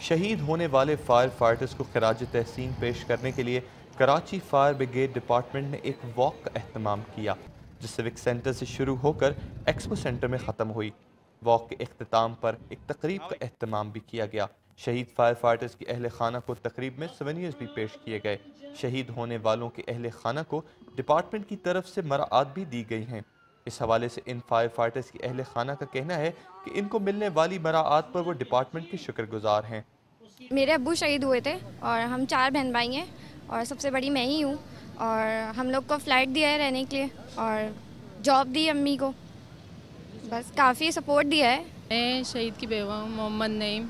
شہید ہونے والے فائر فائٹرز کو خراج تحسین پیش کرنے کے لیے کراچی فائر بریگیڈ ڈپارٹمنٹ نے ایک واک کا اہتمام کیا جو سیوک سینٹر سے شروع ہو کر ایکسپو سینٹر میں ختم ہوئی۔ واک کے اختتام پر ایک تقریب کا اہتمام بھی کیا گیا۔ شہید فائر فائٹرز کی اہل خانہ کو تقریب میں سوینئرز بھی پیش کیے گئے۔ شہید ہونے والوں کے اہل خانہ کو ڈپارٹمنٹ کی طرف سے مراعات بھی دی گئی ہیں۔ اس حوالے سے ان فائر فائٹرز کی اہل خانہ کا کہنا ہے کہ ان کو ملنے والی مراعات پر وہ ڈپارٹمنٹ کے شکر گزار ہیں۔ میرے ابو شہید ہوئے تھے اور ہم 4 بہن بھائی ہیں اور سب سے بڑی میں ہی ہوں، اور ہم لوگ کو فلیٹ دیا ہے رہنے کے لیے اور جاب دی امی کو، بس کافی سپورٹ دیا ہے۔ میں شہید کی بیوہ ہوں، محمد نعیم،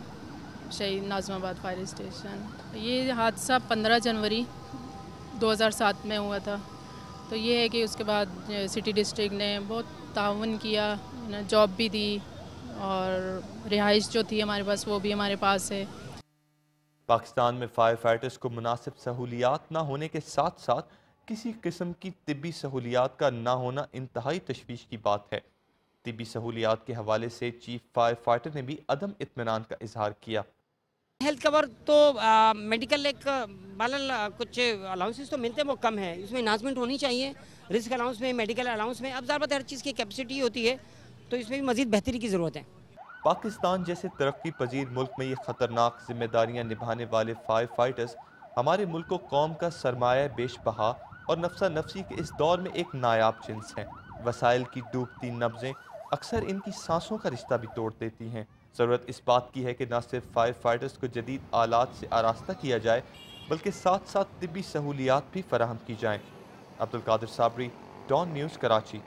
شہید ناظم آباد فائر اسٹیشن۔ یہ حادثہ 15 جنوری 2007 میں ہوا تھا، تو یہ ہے کہ اس کے بعد سٹی ڈسٹرکٹ نے بہت تعاون کیا، جاب بھی دی اور رہائش جو تھی ہمارے پاس وہ بھی ہمارے پاس ہے۔ پاکستان میں فائر فائٹرز کو مناسب سہولیات نہ ہونے کے ساتھ ساتھ کسی قسم کی طبی سہولیات کا نہ ہونا انتہائی تشویش کی بات ہے۔ طبی سہولیات کے حوالے سے چیف فائر فائٹر نے بھی عدم اطمینان کا اظہار کیا۔ ہیلتھ کور تو میڈیکل ایک کچھ الاؤنسز تو ملتے ہیں، وہ کم ہے، اس میں انہانسمنٹ ہونی چاہیے، رسک الاؤنس میں، میڈیکل الاؤنس میں۔ اب ظاہر بات ہے ہر چیز کی کیپیسٹی ہوتی ہے، تو اس میں بھی مزید بہتری کی ضرورت ہے۔ پاکستان جیسے ترقی پذیر ملک میں یہ خطرناک ذمہ داریاں نبھانے والے فائر فائٹرز ہمارے ملک و قوم کا سرمایہ بیش بہا اور نفسا نفسی کے اس دور میں ایک نایاب جنس ہیں۔ وسائل کی ڈوبتی نبضیں اکثر ان کی سانسوں کا رشتہ بھی توڑ دیتی ہیں۔ ضرورت اس بات کی ہے کہ نہ صرف فائر فائٹرز کو جدید آلات سے آراستہ کیا جائے بلکہ ساتھ ساتھ طبی سہولیات بھی فراہم کی جائیں۔ Abdul Qadir Sabri, Dawn News, Karachi.